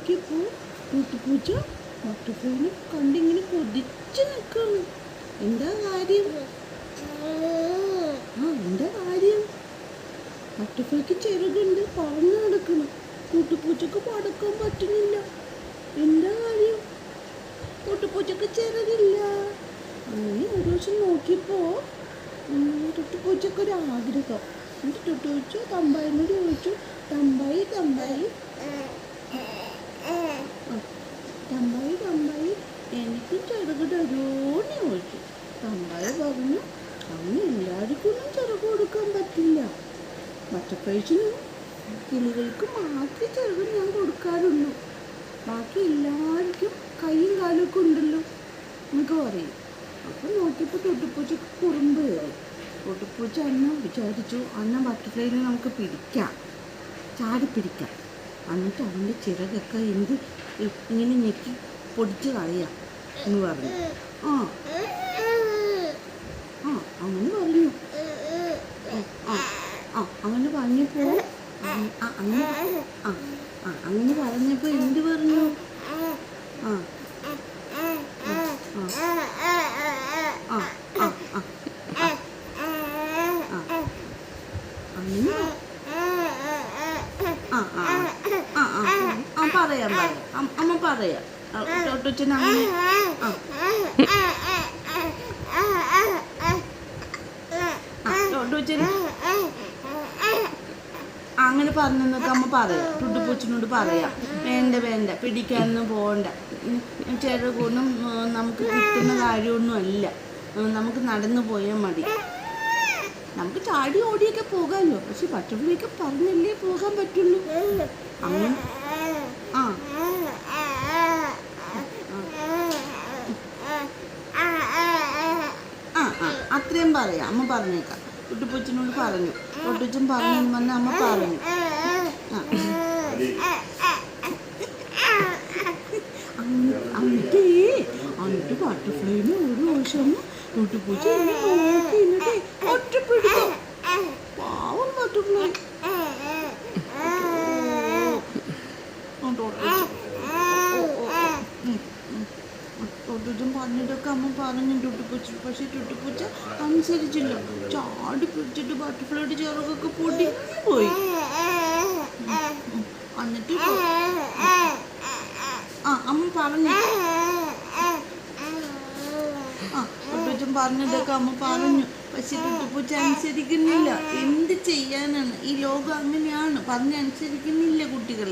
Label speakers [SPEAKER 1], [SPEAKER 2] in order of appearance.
[SPEAKER 1] നോക്കിയപ്പോൾ കൂട്ടുപൂച്ച ബട്ടർഫ്ലൈനെ കണ്ടിങ്ങനെ കൊതിച്ച് നിൽക്കുന്നു. എന്താ കാര്യം? എന്താ കാര്യം? ബട്ടർഫ്ലൈക്ക് ചിറകുണ്ട്, പറന്ന് നടക്കണം. കൂട്ടുപൂച്ചക്ക് പറക്കാൻ പറ്റുന്നില്ല. എന്താ കാര്യം? കൂട്ടുപൂച്ചക്ക് ചിറകില്ല. അങ്ങനെ ഒരു ദിവസം നോക്കിയപ്പോൾ ടുട്ടുപൂച്ചക്കൊരാഗ്രഹം. എന്നിട്ട് ടുട്ടുപൂച്ച തമ്പായിനോട് ചോദിച്ചു, തമ്പായി തമ്പായി തമ്പായി തമ്പായി എനിക്ക് ചിറക് തരുമോന്ന് ചോദിച്ചു. തമ്പായി പറഞ്ഞു, അങ്ങനെ എല്ലാവർക്കും ചിറക് കൊടുക്കാൻ പറ്റില്ല. ബട്ടർഫ്ലൈസിനും കിളികൾക്ക് മാത്രമേ ചിറക് ഞാൻ കൊടുക്കാറുള്ളൂ. ബാക്കി എല്ലാവർക്കും കൈയും കാലൊക്കെ ഉണ്ടല്ലോ എന്നൊക്കെ പറയും. അപ്പം നോക്കിയപ്പോൾ ടുട്ടുപൂച്ചക്ക് കുറുമ്പ് കയറി. ടുട്ടുപൂച്ച അന്ന് വിചാരിച്ചു, അന്ന് ബട്ടർഫ്ലൈനെ നമുക്ക് പിടിക്കാം, ചാടി പിടിക്കാം. എന്നിട്ട് അവൻ്റെ ചിറകൊക്കെ ഇങ്ങനെ ഞെക്കി പൊടിച്ച് കളയാം എന്ന് പറഞ്ഞു. അങ്ങനെ പറഞ്ഞു. അങ്ങനെ പറഞ്ഞപ്പോൾ അങ്ങനെ പറഞ്ഞപ്പോൾ എന്ത് പറഞ്ഞു? പറയാം അമ്മ പറയാം. ടുട്ടുച്ചൻ അങ്ങനെ അങ്ങനെ പറഞ്ഞെന്നൊക്കെ അമ്മ പറയാം. ടുട്ടുപൂച്ചനോട് പറയാം, വേണ്ട വേണ്ട പിടിക്കാനൊന്നും പോകണ്ട, ചിറകൊന്നും നമുക്ക് കിട്ടുന്ന കാര്യമൊന്നും അല്ല, നമുക്ക് നടന്നു പോയാൽ മതി. നമുക്ക് ചാടി ഓടിയൊക്കെ പോകാമല്ലോ, പക്ഷെ ബട്ടർഫ്ലൈക്ക് പറഞ്ഞല്ലേ പോകാൻ പറ്റുള്ളൂ. അങ്ങനെ അത്രയും പറയാം. അമ്മ പറഞ്ഞേക്കാം. ടുട്ടുപൂച്ചനോട് പറഞ്ഞു. ടുട്ടുച്ചൻ പറഞ്ഞു വന്ന് അമ്മ പറഞ്ഞു. എന്നിട്ട് ബട്ടർഫ്ലൈന് ഒരു വർഷം ടുട്ടുപൂച്ച നോക്കി എന്നിട്ട് ഒറ്റപ്പെടുത്തോ. പാവം ബട്ടർഫ്ലൈ. ടുട്ടുച്ചൻ പറഞ്ഞിട്ടൊക്കെ അമ്മ പറഞ്ഞു ടുട്ടുപൂച്ച. പക്ഷെ ടുട്ടുപൂച്ച അനുസരിച്ചില്ല. ചാടി പിടിച്ചിട്ട് ബട്ടർഫ്ലൈയുടെ ചിറകൊക്കെ പൊടിഞ്ഞു പോയി. എന്നിട്ട് അമ്മ പറഞ്ഞു. ടുട്ടുച്ചൻ പറഞ്ഞിട്ടൊക്കെ അമ്മ പറഞ്ഞു. പക്ഷെ ടുട്ടുപൂച്ച അനുസരിക്കുന്നില്ല. എന്ത് ചെയ്യാനാണ്? ഈ ലോകം അങ്ങനെയാണ്, പറഞ്ഞനുസരിക്കുന്നില്ല കുട്ടികൾ.